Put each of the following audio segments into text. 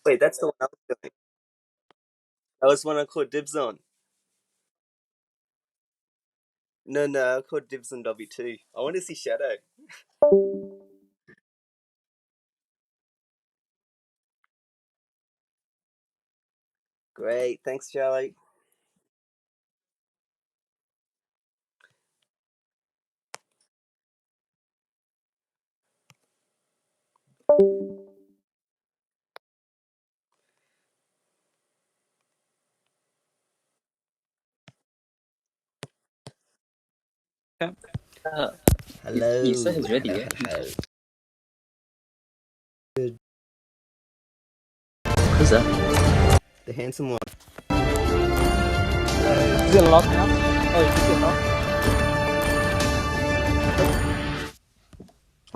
Wait, that's the one I was doing. That was one I called dibs on. No, no, I called dibs on W2. I want to see Shadow. Great, thanks, Charlie. Uh, Hello. he said he's ready, Hello, yeah? hello. Good. Who's that? The handsome one. Is it locked now? Oh, is it locked?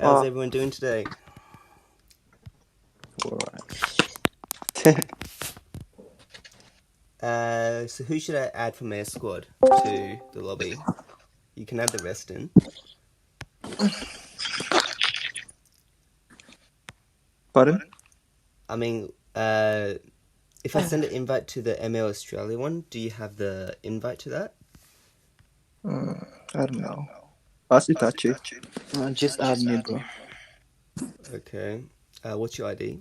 How's everyone doing today? Alright. So who should I add from our squad to the lobby? You can add the rest in. Pardon? I mean, if I send an invite to the ML Australia one, do you have the invite to that? I don't know. Ask Itachi. Just add me, bro. Okay. What's your ID?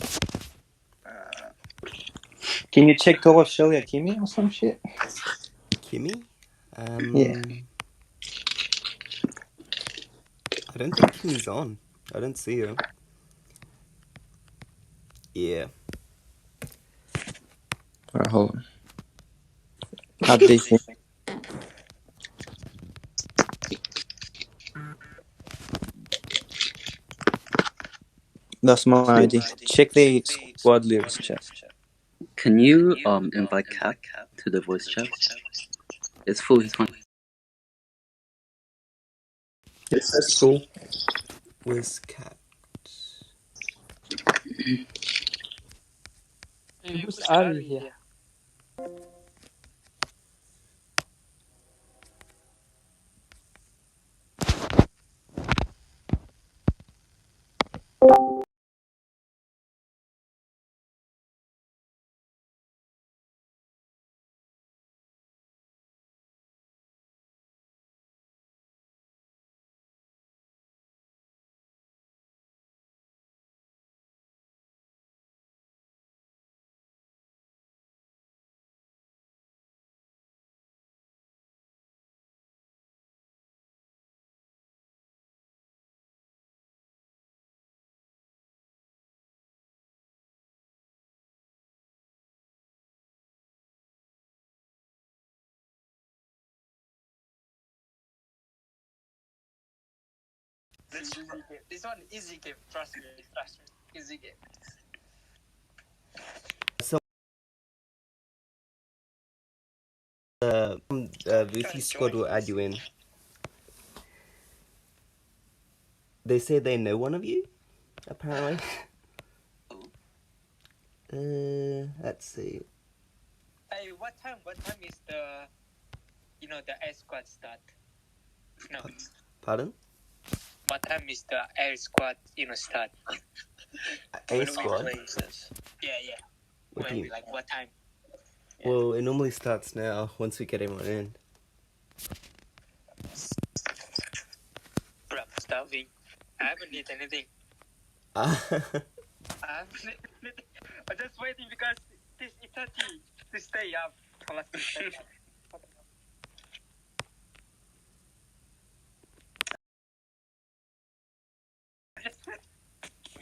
Can you check Top Australia Kimmy or some shit? Kimmy? Yeah. I don't think Kimmy's on. I don't see her. Yeah. Alright, hold on. Add this in. That's my ID. Check the squad lyrics chat. Can you invite Cap to the voice chat? It's full, he's fine. Yes, that's cool. Where's Cat? Hey, who's Ari here? This one easy game. Trust me. Easy game. So, Ruthie squad will add you in. They say they know one of you, apparently. Let's see. Hey, what time is the the air squad start? No. Pardon? What time is the air squad start? A squad? Yeah. What do you- Like what time? Well, it normally starts now once we get everyone in. Bro, I'm starving. I haven't eaten anything. Ah, I haven't eaten anything. I'm just waiting because this Itachi to stay up.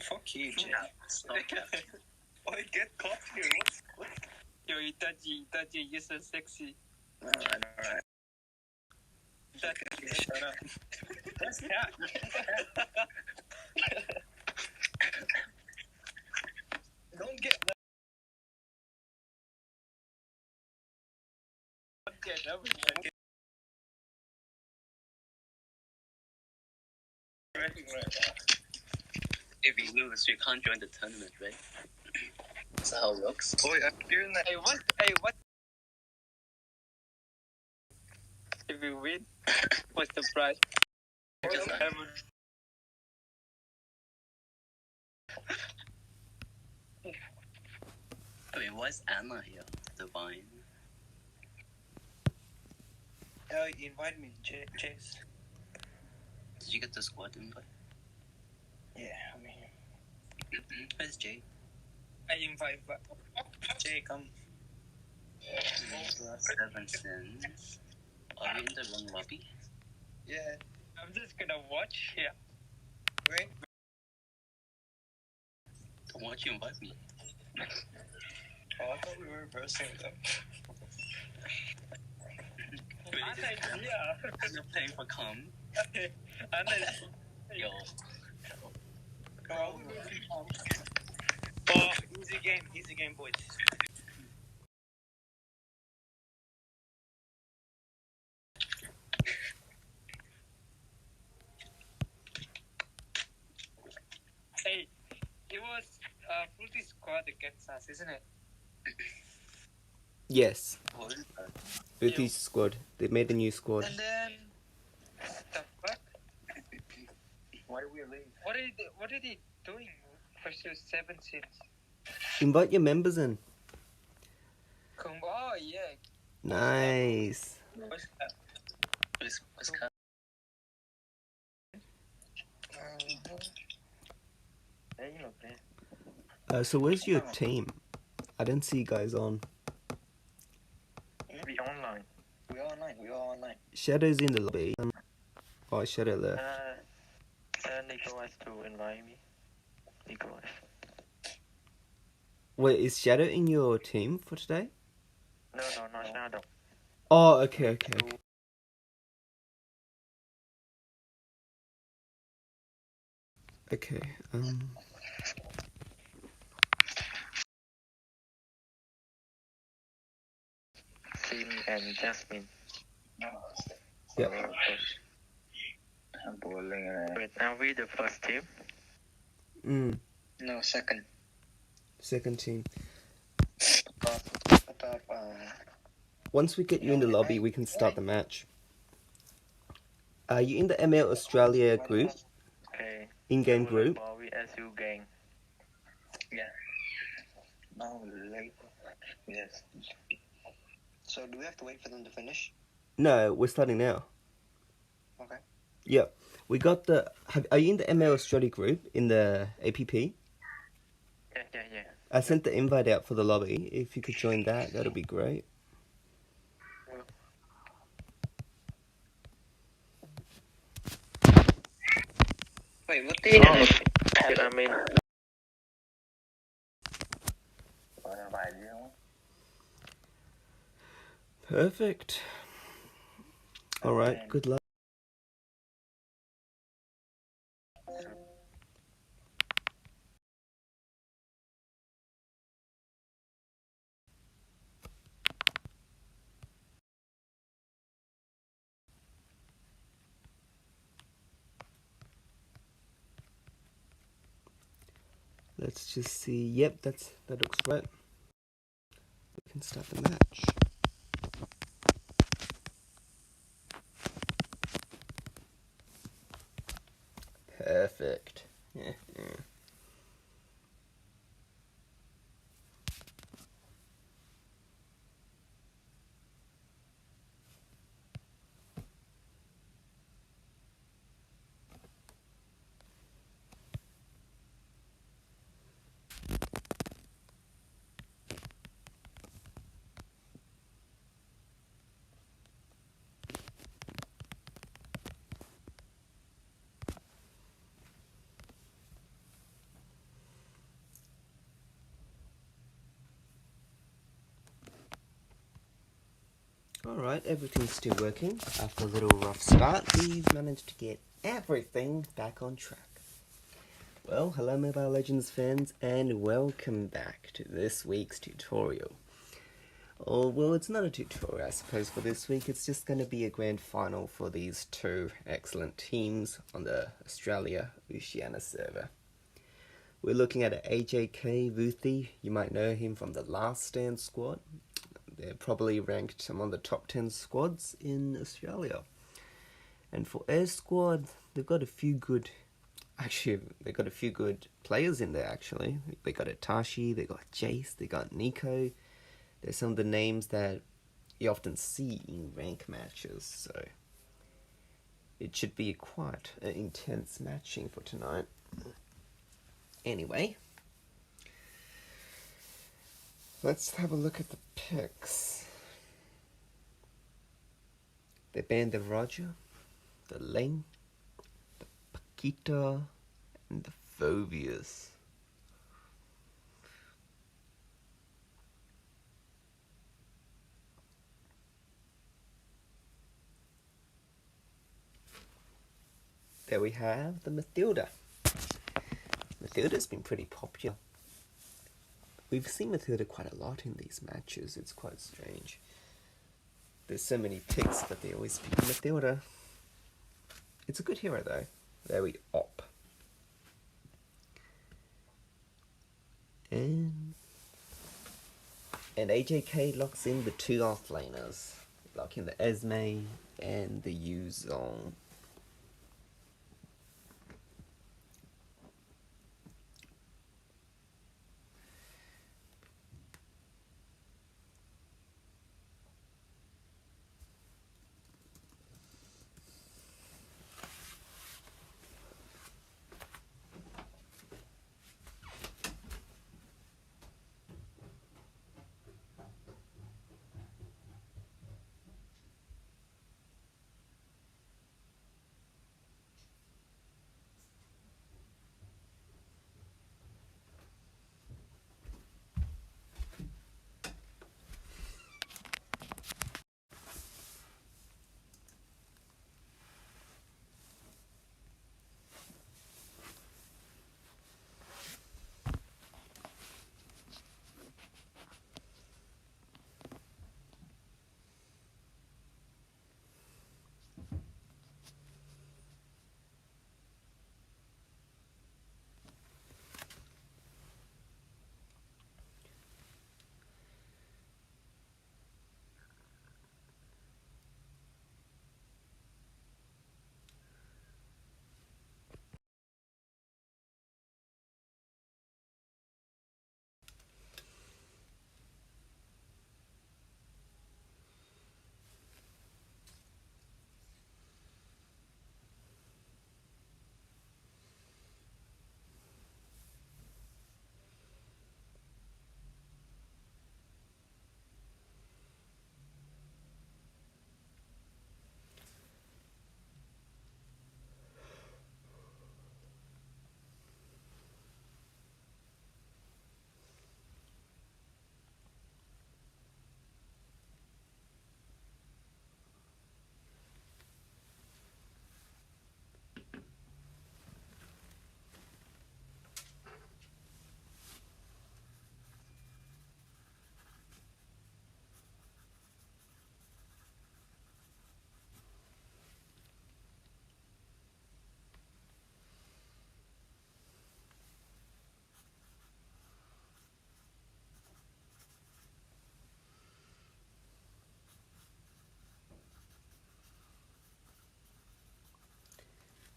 Fuck you, Jay. I get coffee. Yo, Itachi, you're so sexy. Alright. Shut up. That's cat. Don't get that. If you lose, you can't join the tournament, right? That's how it works. Boy, I'm doing that. Hey, what? If we win, what's the prize? Just Wait, why is Anna here? Divine. Oh, you invite me, Chase. Did you get the squad invite? Yeah, I'm here. Where's Jay? I invite Jay, come. 7 sins. Are we in the wrong lobby? Yeah. I'm just gonna watch here. Wait. Why don't you invite me? Oh, I thought we were reversing them. Anna, You're paying for cum? Anna, Yo. Oh, easy game, boys. hey, it was Fruity Squad against us, isn't it? Yes. What is that? Uthis squad. They made a new squad. And then the fuck? Why do we leave? What are they doing versus 7 sins? Invite your members in. Oh yeah. Nice. What's that? What's cut? So where's your team? I didn't see you guys on. We online. We are online. Shadow's in the lobby. Oh, Shadow left. Nicholas to invite me. Nicholas. Wait, is Shadow in your team for today? No, not Shadow. Oh, okay. Okay, Tim and Jasmine. Yeah. I'm boiling. Wait, are we the first team? No, second. Second team. I thought, Once we get you in the lobby, we can start the match. Are you in the ML Australia group? Okay. In-game group? We SU gang. yeah. No, later. Yes. So do we have to wait for them to finish? No, we're starting now. Okay. Yep. We got the... Are you in the ML Australia group in the APP? Yeah. I sent the invite out for the lobby. If you could join that, that'll be great. Wait, what the I mean, Perfect. Alright, good luck. Let's just see. Yep, that looks right. We can start the match. Perfect. Yeah. Alright, everything's still working. After a little rough start, we've managed to get everything back on track. Well, hello Mobile Legends fans, and welcome back to this week's tutorial. Oh, well, it's not a tutorial, I suppose, for this week. It's just going to be a grand final for these two excellent teams on the Australia-Oceania server. We're looking at an AJK Vuthi. You might know him from the Last Stand squad. They're probably ranked among the top 10 squads in Australia. And for Air Squad, they've got a few good Actually, they got a few good players in there, actually. They got Itachi, they got Jace, they got Nico. There's some of the names that you often see in rank matches, so it should be quite an intense matching for tonight. Anyway, let's have a look at the picks. They banned the Roger, the Ling, the Paquita, and the Phobius. There we have the Mathilda. Mathilda's been pretty popular. We've seen Mathilda quite a lot in these matches. It's quite strange. There's so many picks, but they always pick Mathilda. It's a good hero, though. Very op. And AJK locks in the two offlaners, locking the Esme and the Yuzong.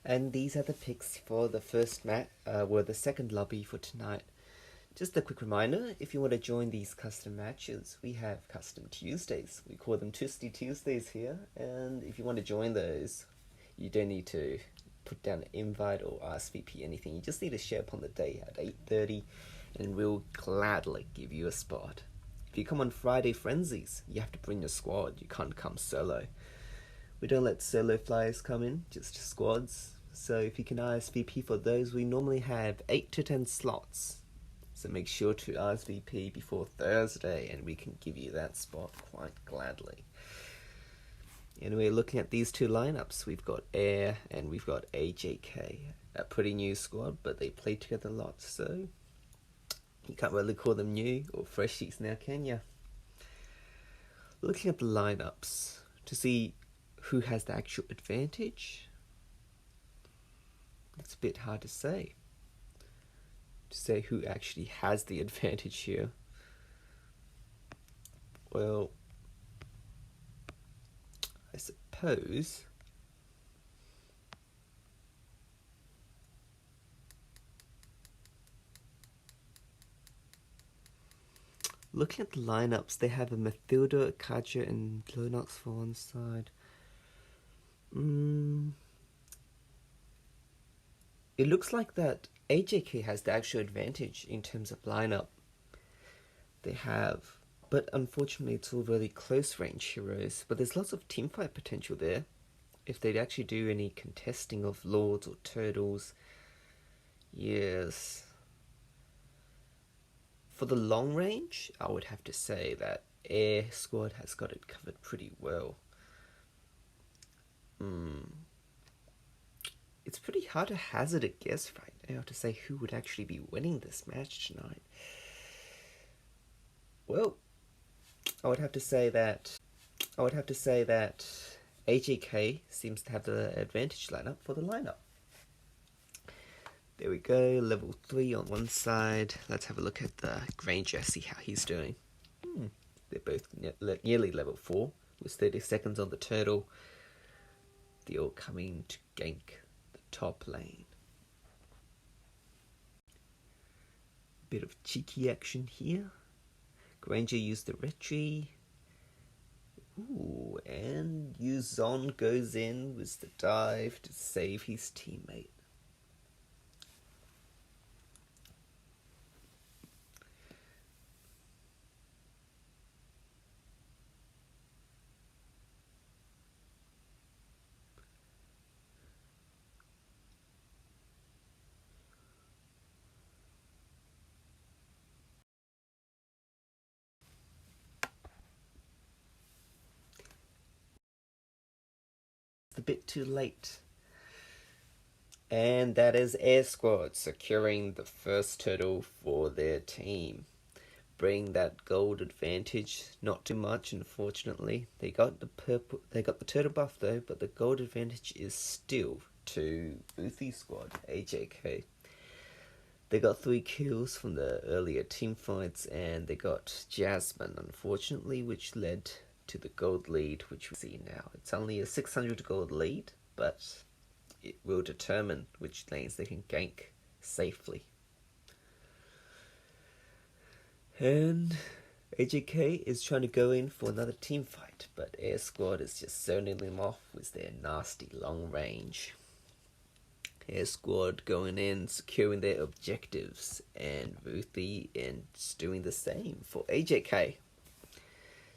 And these are the picks for the first the second lobby for tonight. Just a quick reminder, if you want to join these custom matches, we have custom Tuesdays. We call them Twisty Tuesdays here, and if you want to join those, you don't need to put down an invite or RSVP anything. You just need to show up on the day at 8:30, and we'll gladly give you a spot. If you come on Friday Frenzies, you have to bring your squad. You can't come solo. We don't let solo flyers come in, just squads. So if you can RSVP for those, we normally have 8 to 10 slots. So make sure to RSVP before Thursday and we can give you that spot quite gladly. Anyway, looking at these two lineups, we've got Air and we've got AJK. A pretty new squad, but they play together a lot, so you can't really call them new or freshies now, can ya? Looking at the lineups to see who has the actual advantage, it's a bit hard to say who actually has the advantage here. Well, I suppose looking at the lineups, they have a Mathilda, a Kaja, and Lunox for one side. It looks like that AJK has the actual advantage in terms of lineup. They have, but unfortunately it's all really close range heroes, but there's lots of teamfight potential there. If they'd actually do any contesting of Lords or Turtles, yes. For the long range, I would have to say that Air Squad has got it covered pretty well. It's pretty hard to hazard a guess right now to say who would actually be winning this match tonight. Well, I would have to say that AJK seems to have the advantage lineup for the lineup. There we go, level 3 on one side. Let's have a look at the Granger, see how he's doing. They're both nearly level 4, with 30 seconds on the turtle. They're all coming to gank the top lane. Bit of cheeky action here. Granger used the retry. Ooh, and Yuzon goes in with the dive to save his teammate. A bit too late. And that is Air Squad securing the first turtle for their team. Bring that gold advantage, not too much unfortunately. They got the turtle buff though, but the gold advantage is still to Boothy Squad, AJK. They got 3 kills from the earlier team fights, and they got Jasmine unfortunately, which led to the gold lead, which we see now. It's only a 600 gold lead, but it will determine which lanes they can gank safely. And AJK is trying to go in for another team fight, but Air Squad is just zoning them off with their nasty long range. Air Squad going in, securing their objectives, and Ruthie is doing the same for AJK.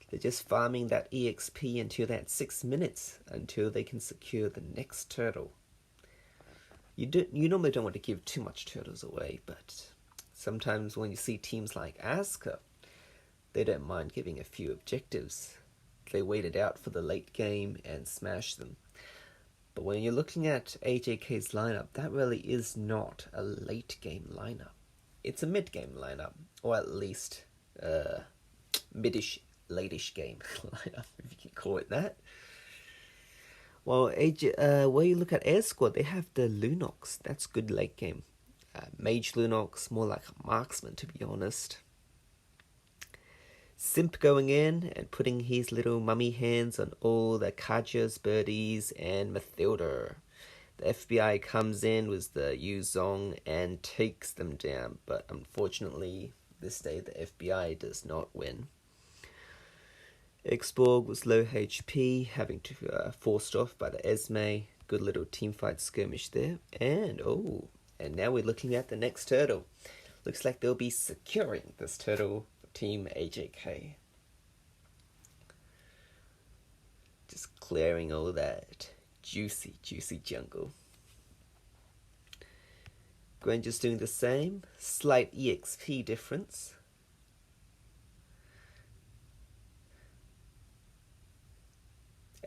They're just farming that EXP until that 6 minutes, until they can secure the next turtle. You normally don't want to give too much turtles away, but sometimes when you see teams like Asuka, they don't mind giving a few objectives. They wait it out for the late game and smash them. But when you're looking at AJK's lineup, that really is not a late game lineup. It's a mid game lineup, or at least midish, late-ish game lineup, if you can call it that. Well, where you look at Air Squad, they have the Lunox. That's good late game. Mage Lunox, more like a marksman to be honest. Simp going in and putting his little mummy hands on all the Kajas, Birdies, and Mathilda. The FBI comes in with the Yuzong and takes them down, but unfortunately, this day the FBI does not win. Xborg was low HP, having to forced off by the Esme. Good little teamfight skirmish there. And now we're looking at the next turtle. Looks like they'll be securing this turtle for Team AJK. Just clearing all that juicy jungle. Granger's doing the same. Slight EXP difference.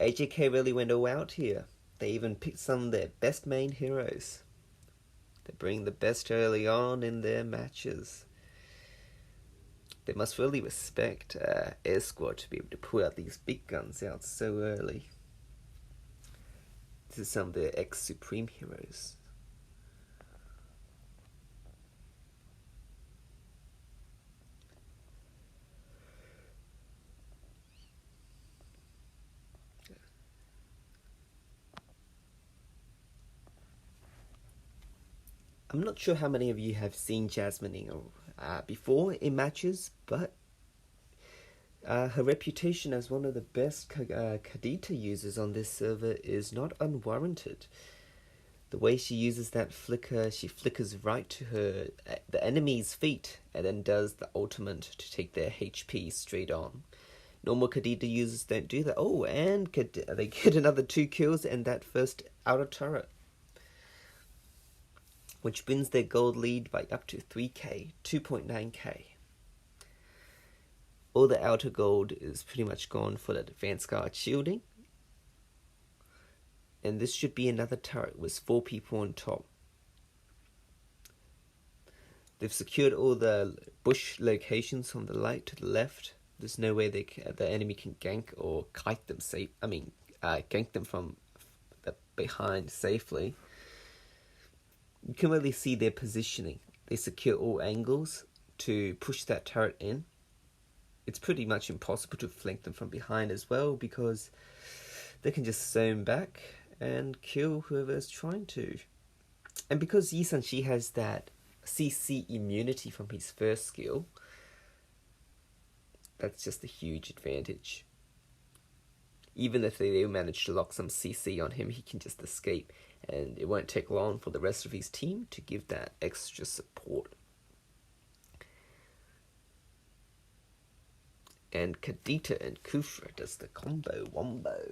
AJK really went all out here. They even picked some of their best main heroes. They bring the best early on in their matches. They must really respect Air Squad to be able to pull out these big guns out so early. This is some of their ex-Supreme heroes. I'm not sure how many of you have seen Jasmine before in matches, but Her reputation as one of the best Kadita users on this server is not unwarranted. The way she uses that flicker, she flickers right to the enemy's feet and then does the ultimate to take their HP straight on. Normal Kadita users don't do that. Oh, and they get another 2 kills and that first outer turret, which wins their gold lead by up to 3k, 2.9k. All the outer gold is pretty much gone for that advanced guard shielding. And this should be another turret with 4 people on top. They've secured all the bush locations from the right to the left. There's no way the enemy can gank or kite them gank them from the behind safely. You can really see their positioning. They secure all angles to push that turret in. It's pretty much impossible to flank them from behind as well because they can just zone back and kill whoever is trying to. And because Yi Sun-shi has that CC immunity from his first skill, that's just a huge advantage. Even if they manage to lock some CC on him, he can just escape, and it won't take long for the rest of his team to give that extra support. And Kadita and Kufra does the combo wombo.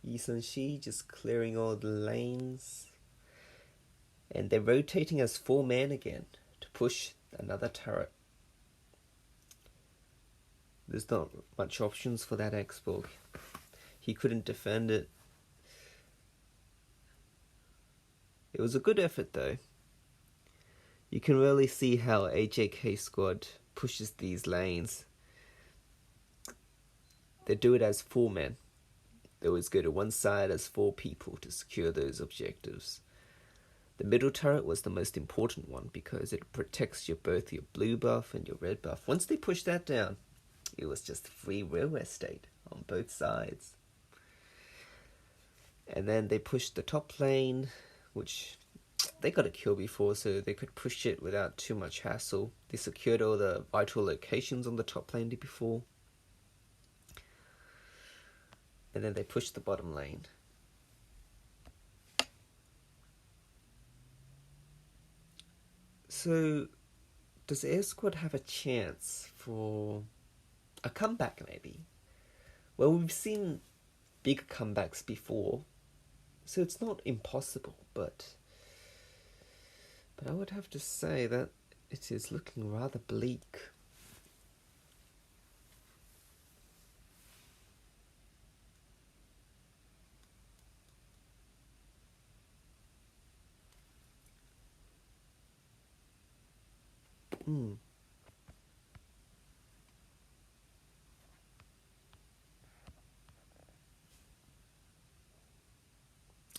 Yi Sun-shi just clearing all the lanes. And they're rotating as 4 men again to push another turret. There's not much options for that X-Borg. He couldn't defend it. It was a good effort though. You can really see how AJK squad pushes these lanes. They do it as 4 men. They always go to one side as 4 people to secure those objectives. The middle turret was the most important one because it protects both your blue buff and your red buff. Once they pushed that down, it was just free real estate on both sides. And then they pushed the top lane, which they got a kill before, so they could push it without too much hassle. They secured all the vital locations on the top lane before. And then they pushed the bottom lane. So, does Air Squad have a chance for a comeback maybe? Well, we've seen big comebacks before, so it's not impossible, but I would have to say that it is looking rather bleak.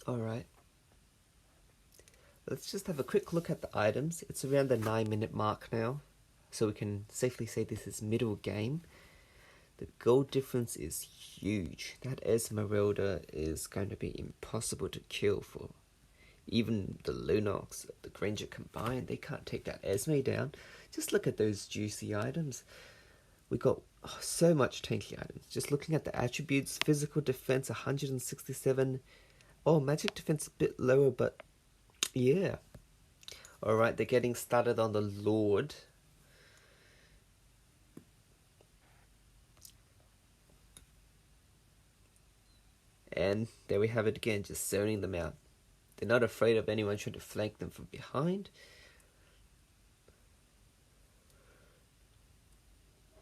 Alright. Let's just have a quick look at the items. It's around the 9-minute mark now, so we can safely say this is middle game. The gold difference is huge. That Esmeralda is going to be impossible to kill for even the Lunox, the Granger combined. They can't take that Esme down. Just look at those juicy items. We got so much tanky items. Just looking at the attributes, physical defense 167. Oh, magic defense a bit lower, but yeah. Alright, they're getting started on the Lord. And there we have it again, just zoning them out. They're not afraid of anyone trying to flank them from behind.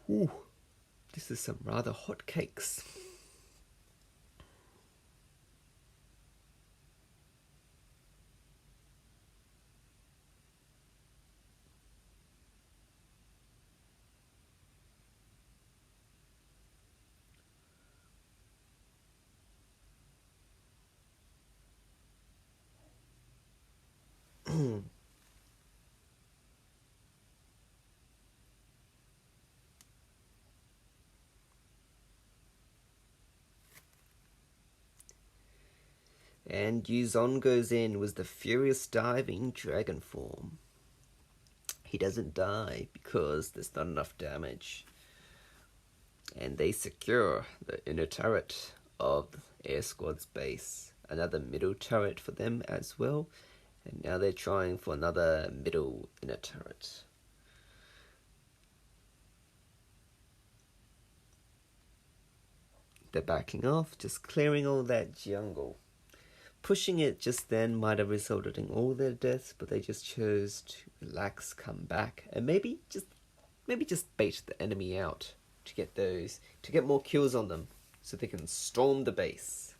Ooh, this is some rather hot cakes. And Yuzon goes in with the furious diving dragon form. He doesn't die because there's not enough damage. And they secure the inner turret of Air Squad's base. Another middle turret for them as well. And now they're trying for another middle inner turret. They're backing off, just clearing all that jungle. Pushing it just then might have resulted in all their deaths, but they just chose to relax, come back, and maybe just bait the enemy out to get more kills on them, so they can storm the base.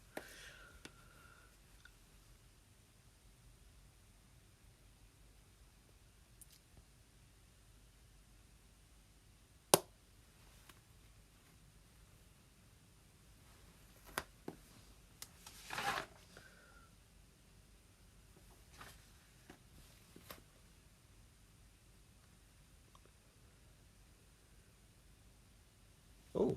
Oh.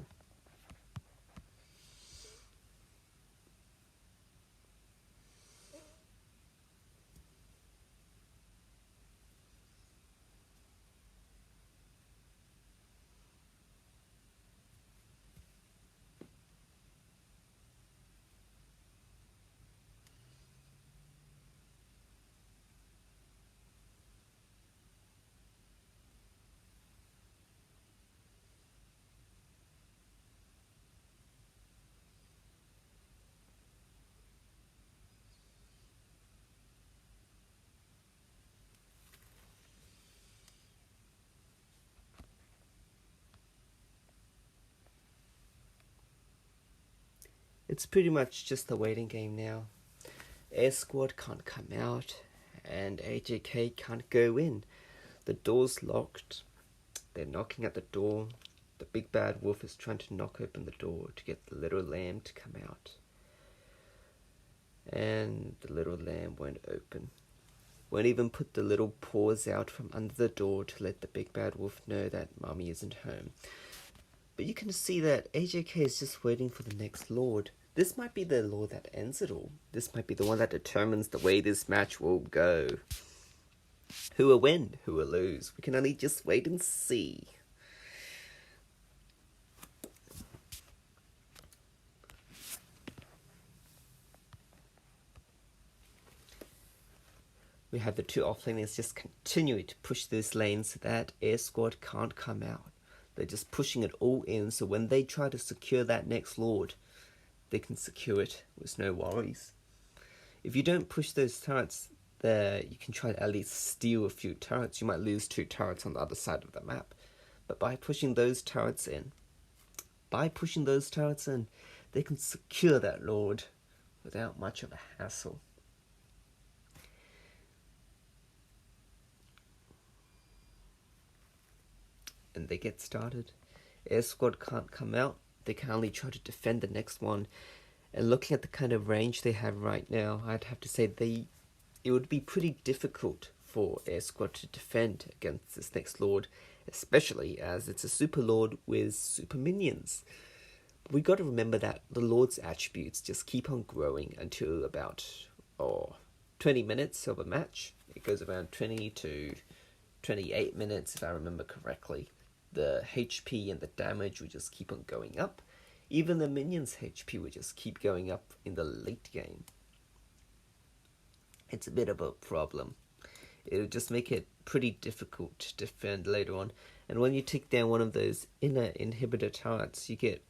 It's pretty much just a waiting game now. Air Squad can't come out, and AJK can't go in. The door's locked. They're knocking at the door. The big bad wolf is trying to knock open the door to get the little lamb to come out. And the little lamb won't open. Won't even put the little paws out from under the door to let the big bad wolf know that Mommy isn't home. But you can see that AJK is just waiting for the next lord. This might be the lord that ends it all. This might be the one that determines the way this match will go. Who will win? Who will lose? We can only just wait and see. We have the two offlaners just continuing to push this lane so that Air Squad can't come out. They're just pushing it all in, so when they try to secure that next lord, they can secure it with no worries. If you don't push those turrets there, you can try to at least steal a few turrets. You might lose 2 turrets on the other side of the map. But by pushing those turrets in, they can secure that lord without much of a hassle. And they get started. Air Squad can't come out. They can only try to defend the next one. And looking at the kind of range they have right now, I'd have to say it would be pretty difficult for Air Squad to defend against this next lord, especially as it's a super lord with super minions. But we got to remember that the lord's attributes just keep on growing until about 20 minutes of a match. It goes around 20 to 28 minutes if I remember correctly. The HP and the damage will just keep on going up. Even the minions' HP will just keep going up in the late game. It's a bit of a problem. It'll just make it pretty difficult to defend later on. And when you take down one of those inner inhibitor turrets, you get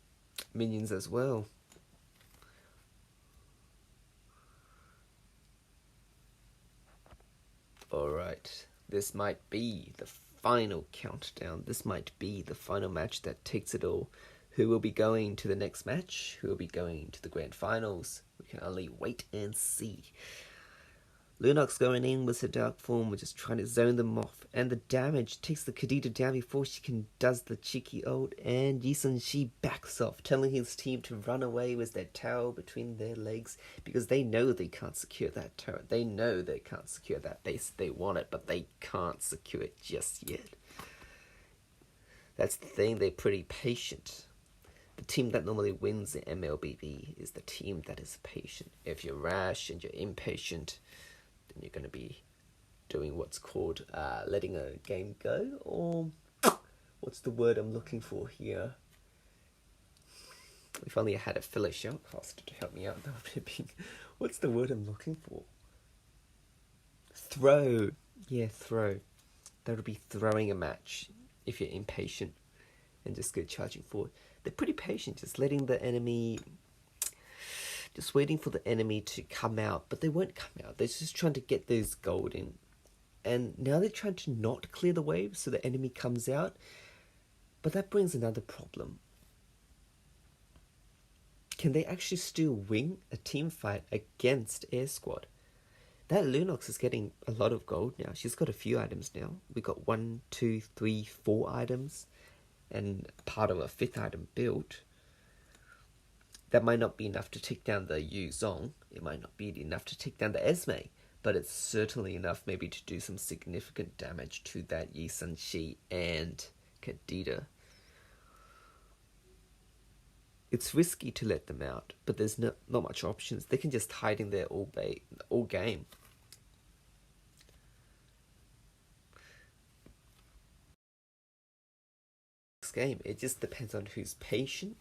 minions as well. Alright, this might be the final countdown. This might be the final match that takes it all. Who will be going to the next match? Who will be going to the grand finals? We can only wait and see. Lunox going in with her dark form, we're just trying to zone them off. And the damage takes the Kadita down before she does the cheeky ult. And Yisun, she backs off, telling his team to run away with their tower between their legs. Because they know they can't secure that turret. They know they can't secure that base. They want it, but they can't secure it just yet. That's the thing, they're pretty patient. The team that normally wins the MLBB is the team that is patient. If you're rash and you're impatient, then you're going to be doing what what's called letting a game go, or what's the word I'm looking for here? If only I had a fellow shoutcaster to help me out. That would be what's the word I'm looking for? Throw. Yeah, throw. That would be throwing a match if you're impatient and just go charging forward. They're pretty patient, just letting the enemy, just waiting for the enemy to come out, but they won't come out. They're just trying to get those gold in. And now they're trying to not clear the wave so the enemy comes out. But that brings another problem. Can they actually still win a team fight against Air Squad? That Lunox is getting a lot of gold now. She's got a few items now. We got 1, 2, 3, 4 items, and part of a 5th item built. That might not be enough to take down the Yu Zong. It might not be enough to take down the Esme, but it's certainly enough maybe to do some significant damage to that Yi Sun Shi and Kadita. It's risky to let them out, but there's not much options. They can just hide in there all game. This game, it just depends on who's patient.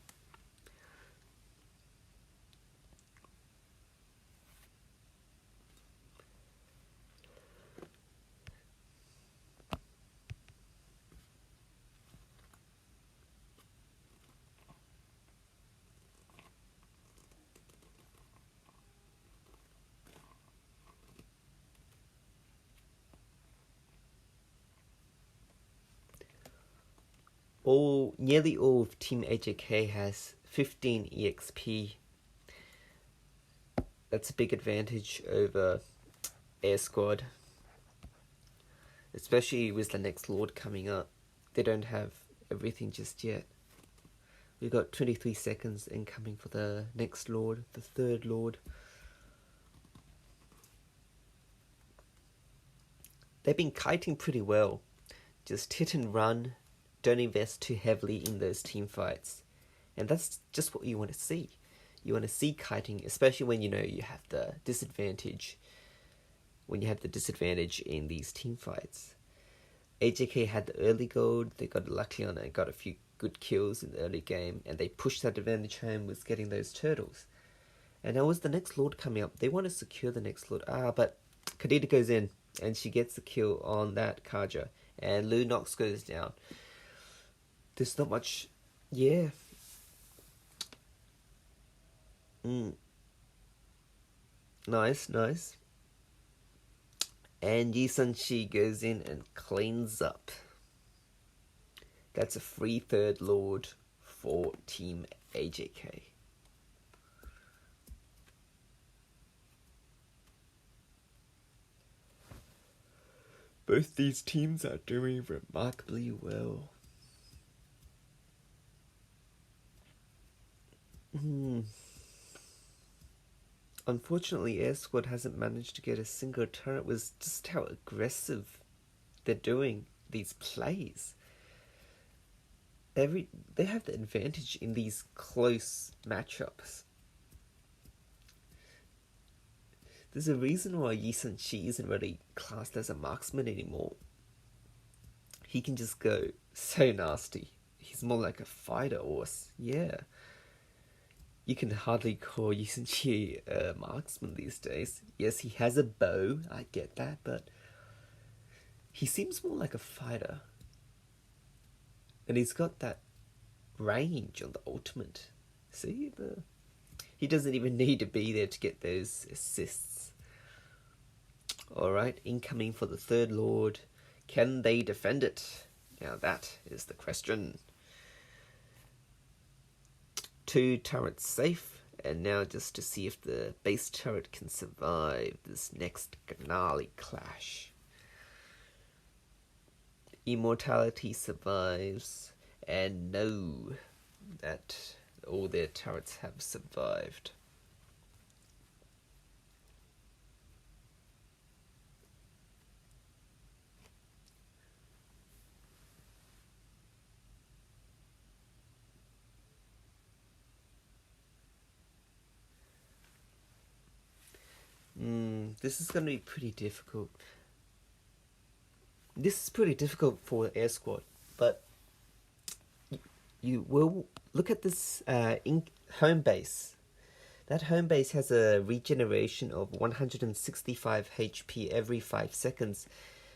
Nearly all of Team AJK has 15 EXP. That's a big advantage over Air Squad, especially with the next Lord coming up. They don't have everything just yet. We've got 23 seconds incoming for the next Lord, the 3rd Lord. They've been kiting pretty well. Just hit and run. Don't invest too heavily in those team fights. And that's just what you want to see. You want to see kiting, especially when you know you have the disadvantage. When you have the disadvantage in these team fights. AJK had the early gold. They got lucky on it. Got a few good kills in the early game. And they pushed that advantage home with getting those turtles. And now with the next Lord coming up, they want to secure the next Lord. But Kadita goes in. And she gets the kill on that Kaja. And Lunox goes down. There's not much... Yeah. Nice. And Yi Sun Shi goes in and cleans up. That's a free 3rd Lord for Team AJK. Both these teams are doing remarkably well. Unfortunately, Air Squad hasn't managed to get a single turret with just how aggressive they're doing these plays. They have the advantage in these close matchups. There's a reason why Yi Sun Shi isn't really classed as a marksman anymore. He can just go so nasty. He's more like a fighter horse. Yeah. You can hardly call Yi Sun Shi a marksman these days. Yes, he has a bow, I get that, but he seems more like a fighter. And he's got that range on the ultimate. See? He doesn't even need to be there to get those assists. Alright, incoming for the 3rd Lord. Can they defend it? Now that is the question. 2 turrets safe, and now just to see if the base turret can survive this next gnarly clash. Immortality survives, and no, that all their turrets have survived. This is going to be pretty difficult. This is pretty difficult for air squad, but you will look at this home base. That home base has a regeneration of 165 HP every 5 seconds.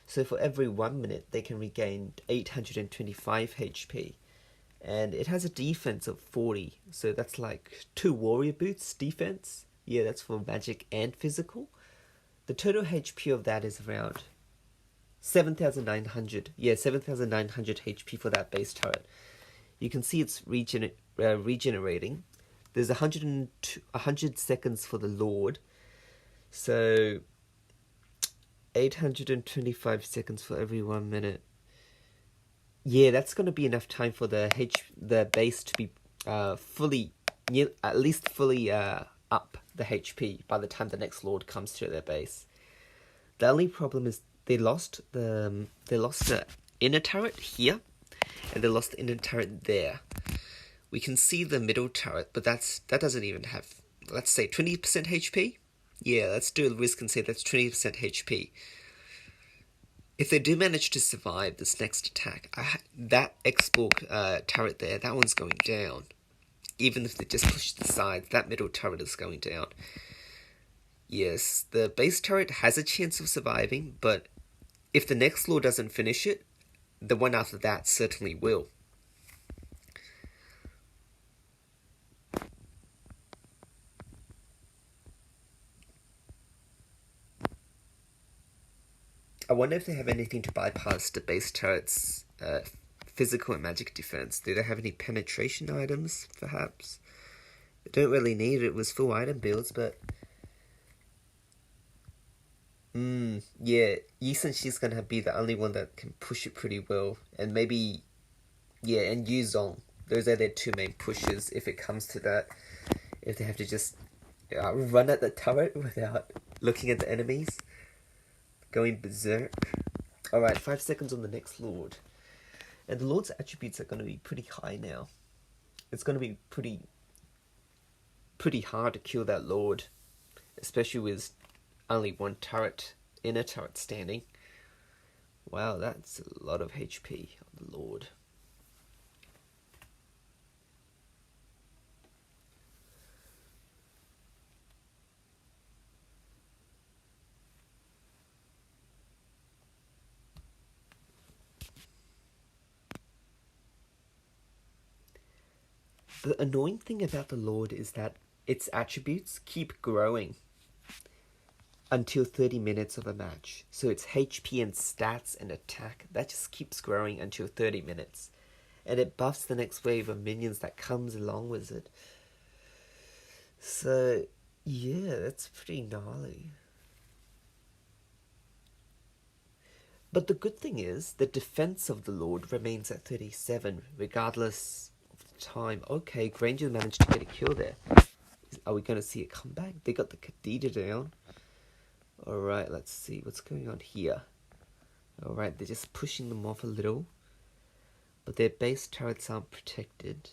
So for every 1 minute, they can regain 825 HP. And it has a defense of 40. So that's like 2 warrior boots defense. Yeah, that's for magic and physical. The total HP of that is around 7,900. Yeah, 7,900 HP for that base turret. You can see it's regenerating. There's 100 seconds for the Lord. So 825 seconds for every 1 minute. Yeah, that's going to be enough time for the base to be fully, at least fully up the HP by the time the next Lord comes to their base. The only problem is they lost the inner turret here, and they lost the inner turret there. We can see the middle turret, but that doesn't even have, let's say, 20% HP? Yeah, let's do a risk and say that's 20% HP. If they do manage to survive this next attack, that export turret there, that one's going down. Even if they just push the sides, that middle turret is going down. Yes, the base turret has a chance of surviving, but if the next Lord doesn't finish it, the one after that certainly will. I wonder if they have anything to bypass the base turret's physical and magic defense. Do they have any penetration items, perhaps? They don't really need it with full item builds, but... yeah, Yisun, she's gonna be the only one that can push it pretty well. And maybe... yeah, and Yuzong. Those are their two main pushes if it comes to that. If they have to just run at the turret without looking at the enemies. Going berserk. Alright, 5 seconds on the next Lord. And the Lord's attributes are going to be pretty high now. It's going to be pretty hard to kill that Lord. Especially with only one turret, inner turret standing. Wow, that's a lot of HP on the Lord. The annoying thing about the Lord is that its attributes keep growing until 30 minutes of a match. So its HP and stats and attack, that just keeps growing until 30 minutes. And it buffs the next wave of minions that comes along with it. So, yeah, that's pretty gnarly. But the good thing is, the defense of the Lord remains at 37, regardless time. Okay, Granger managed to get a kill there. Are we going to see a comeback? They got the Khadija down. Alright, let's see what's going on here. Alright, they're just pushing them off a little. But their base turrets aren't protected.